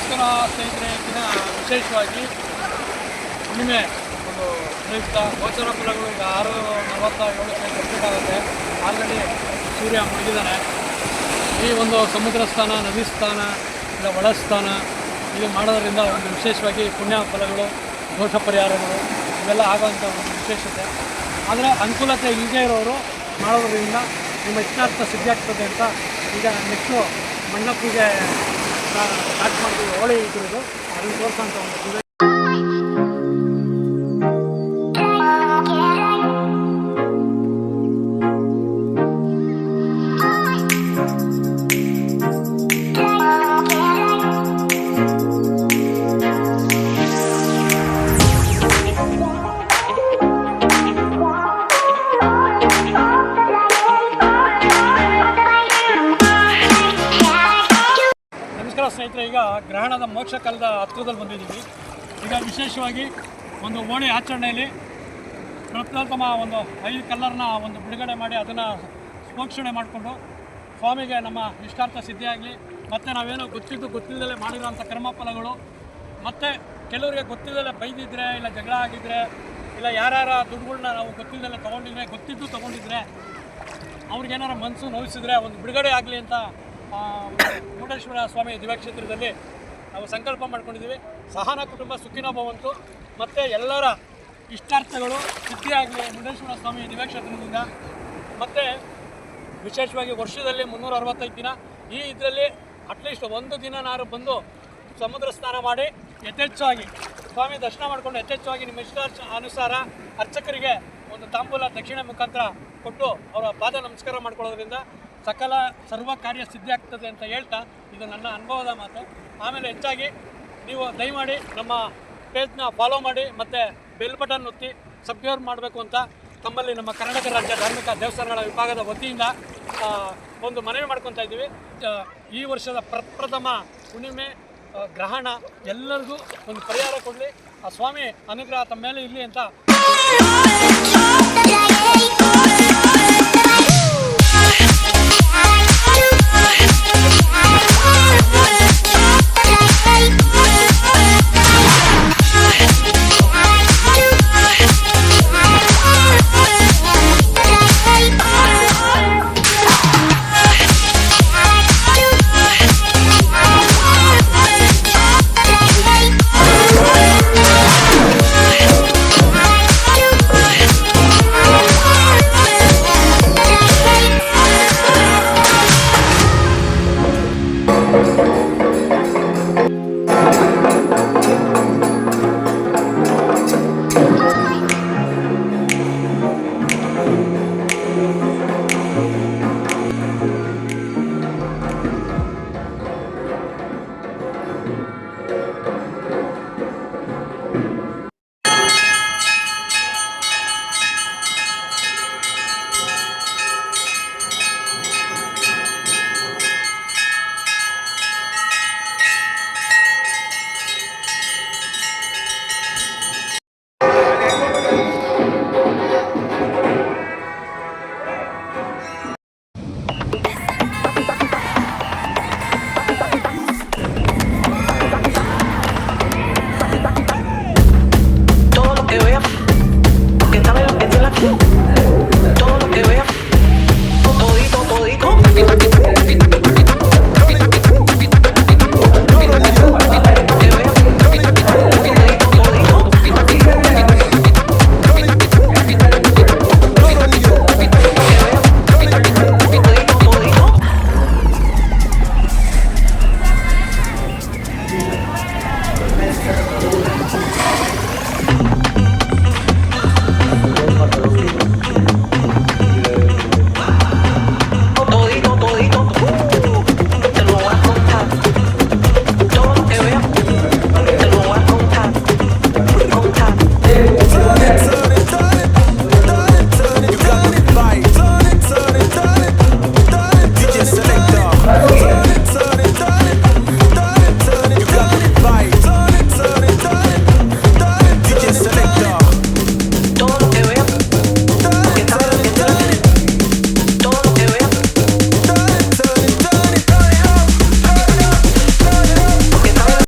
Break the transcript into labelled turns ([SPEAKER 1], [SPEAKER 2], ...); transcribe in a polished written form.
[SPEAKER 1] ನಮಸ್ಕಾರ ಸ್ನೇಹಿತರೆ. ದಿನ ವಿಶೇಷವಾಗಿ ಹುಣ್ಣಿಮೆ ಒಂದು ಪ್ರಯುಕ್ತ ಗೋಚರ ಫಲಗಳು ಈಗ 6:47 ಬರಬೇಕಾಗುತ್ತೆ. ಆಲ್ರೆಡಿ ಸೂರ್ಯ ಮುಳುಗಿದ್ದಾನೆ. ಈ ಒಂದು ಸಮುದ್ರ ಸ್ಥಾನ, ನದಿ ಸ್ಥಾನ, ಇಲ್ಲ ಒಳಸ್ಥಾನ ಇದು ಮಾಡೋದ್ರಿಂದ ಒಂದು ವಿಶೇಷವಾಗಿ ಪುಣ್ಯ ಫಲಗಳು, ದೋಷ ಪರಿಹಾರಗಳು ಇವೆಲ್ಲ ಆಗೋವಂಥ ಒಂದು ವಿಶೇಷತೆ. ಆದರೆ ಅನುಕೂಲತೆ ಇಲ್ಲದೇ ಇರೋರು ಮಾಡೋದ್ರಿಂದ ನಿಮ್ಮ ಇಷ್ಟಾರ್ಥ ಸಿದ್ಧಿ ಆಗ್ತದೆ ಅಂತ ಈಗ ನೆಕ್ಸ್ಟು ಮಂಡಪಕ್ಕೆ ಸ್ಟಾರ್ಟ್ ಮಾಡ್ತೀವಿ. ಹೋಳಿ ಇಟ್ಟಿರೋದು ಅದನ್ನು ತೋರಿಸೋಂಥ ಒಂದು ಸ್ನೇಹಿತರೆ. ಈಗ ಗ್ರಹಣದ ಮೋಕ್ಷ ಕಾಲದ ಹತ್ತಿರದಲ್ಲಿ ಬಂದಿದ್ದೀವಿ. ಈಗ ವಿಶೇಷವಾಗಿ ಒಂದು ಹೋಳಿ ಆಚರಣೆಯಲ್ಲಿ ಪ್ರಪ್ರಥಮ ಒಂದು 5 ಕಲ್ಲರ್ನ ಒಂದು ಬಿಡುಗಡೆ ಮಾಡಿ ಅದನ್ನು ಸ್ಪೋಕ್ಷಣೆ ಮಾಡಿಕೊಂಡು ಸ್ವಾಮಿಗೆ ನಮ್ಮ ಇಷ್ಟಾರ್ಥ ಸಿದ್ಧಿಯಾಗಲಿ, ಮತ್ತು ನಾವೇನೋ ಗೊತ್ತಿಲ್ಲದಲ್ಲೇ ಮಾಡಿರೋಂಥ ಕರ್ಮಫಲಗಳು, ಮತ್ತು ಕೆಲವರಿಗೆ ಗೊತ್ತಿಲ್ಲದಲ್ಲೇ ಬೈದಿದ್ರೆ, ಇಲ್ಲ ಜಗಳ ಆಗಿದ್ದರೆ, ಇಲ್ಲ ಯಾರ್ಯಾರ ದುಡ್ಡುಗಳನ್ನ ನಾವು ಗೊತ್ತಿಲ್ಲದಲ್ಲೇ ತೊಗೊಂಡಿದ್ರೆ ಅವ್ರಿಗೇನಾರು ಮನಸ್ಸು ನೋಯಿಸಿದ್ರೆ ಒಂದು ಬಿಡುಗಡೆ ಆಗಲಿ ಅಂತ ಮುರುಡೇಶ್ವರ ಸ್ವಾಮಿ ದಿವ್ಯಕ್ಷೇತ್ರದಲ್ಲಿ ನಾವು ಸಂಕಲ್ಪ ಮಾಡ್ಕೊಂಡಿದ್ದೀವಿ. ಸಹನ ಕುಟುಂಬ ಸುಖಿನೋ ಭವಂತು, ಮತ್ತು ಎಲ್ಲರ ಇಷ್ಟಾರ್ಥಗಳು ಸಿದ್ಧಿಯಾಗಲಿ ಮುರುಡೇಶ್ವರ ಸ್ವಾಮಿ ದಿವ್ಯಕ್ಷೇತ್ರದಿಂದ. ಮತ್ತು ವಿಶೇಷವಾಗಿ ವರ್ಷದಲ್ಲಿ 365 ದಿನ ಈ ಇದರಲ್ಲಿ ಅಟ್ಲೀಸ್ಟ್ ಒಂದು ದಿನನಾರು ಬಂದು ಸಮುದ್ರ ಸ್ನಾನ ಮಾಡಿ ಯಥೇಚ್ಛವಾಗಿ ಸ್ವಾಮಿ ದರ್ಶನ ಮಾಡಿಕೊಂಡು ಯಥೇಚ್ಛವಾಗಿ ನಿಮ್ಮ ಇಷ್ಟಾರ್ಥ ಅನುಸಾರ ಅರ್ಚಕರಿಗೆ ಒಂದು ತಾಂಬೂಲ ದಕ್ಷಿಣೆ ಮುಖಾಂತರ ಕೊಟ್ಟು ಅವರ ಪಾದ ನಮಸ್ಕಾರ ಮಾಡ್ಕೊಳ್ಳೋದ್ರಿಂದ ಸಕಲ ಸರ್ವ ಕಾರ್ಯ ಸಿದ್ಧಿ ಆಗ್ತದೆ ಅಂತ ಹೇಳ್ತಾ ಇದು ನನ್ನ ಅನುಭವದ ಮಾತು. ಆಮೇಲೆ ಹೆಚ್ಚಾಗಿ ನೀವು ದಯಮಾಡಿ ನಮ್ಮ ಪೇಜ್ನ ಫಾಲೋ ಮಾಡಿ ಮತ್ತು ಬೆಲ್ ಬಟನ್ ಒತ್ತಿ ಸಬ್ಸ್ಕ್ರೈಬ್ ಮಾಡಬೇಕು ಅಂತ ತಮ್ಮಲ್ಲಿ ನಮ್ಮ ಕರ್ನಾಟಕ ರಾಜ್ಯ ಧಾರ್ಮಿಕ ದೇವಸ್ಥಾನಗಳ ವಿಭಾಗದ ವತಿಯಿಂದ ಒಂದು ಮನವಿ ಮಾಡ್ಕೊತಾ ಇದ್ದೀವಿ. ಈ ವರ್ಷದ ಪ್ರಪ್ರಥಮ ಹುಣ್ಣಿಮೆ ಗ್ರಹಣ ಎಲ್ಲರಿಗೂ ಒಂದು ಪರಿಹಾರ ಕೊಡಲಿ, ಆ ಸ್ವಾಮಿ ಅನುಗ್ರಹ ತಮ್ಮ ಮೇಲೆ ಇರಲಿ ಅಂತ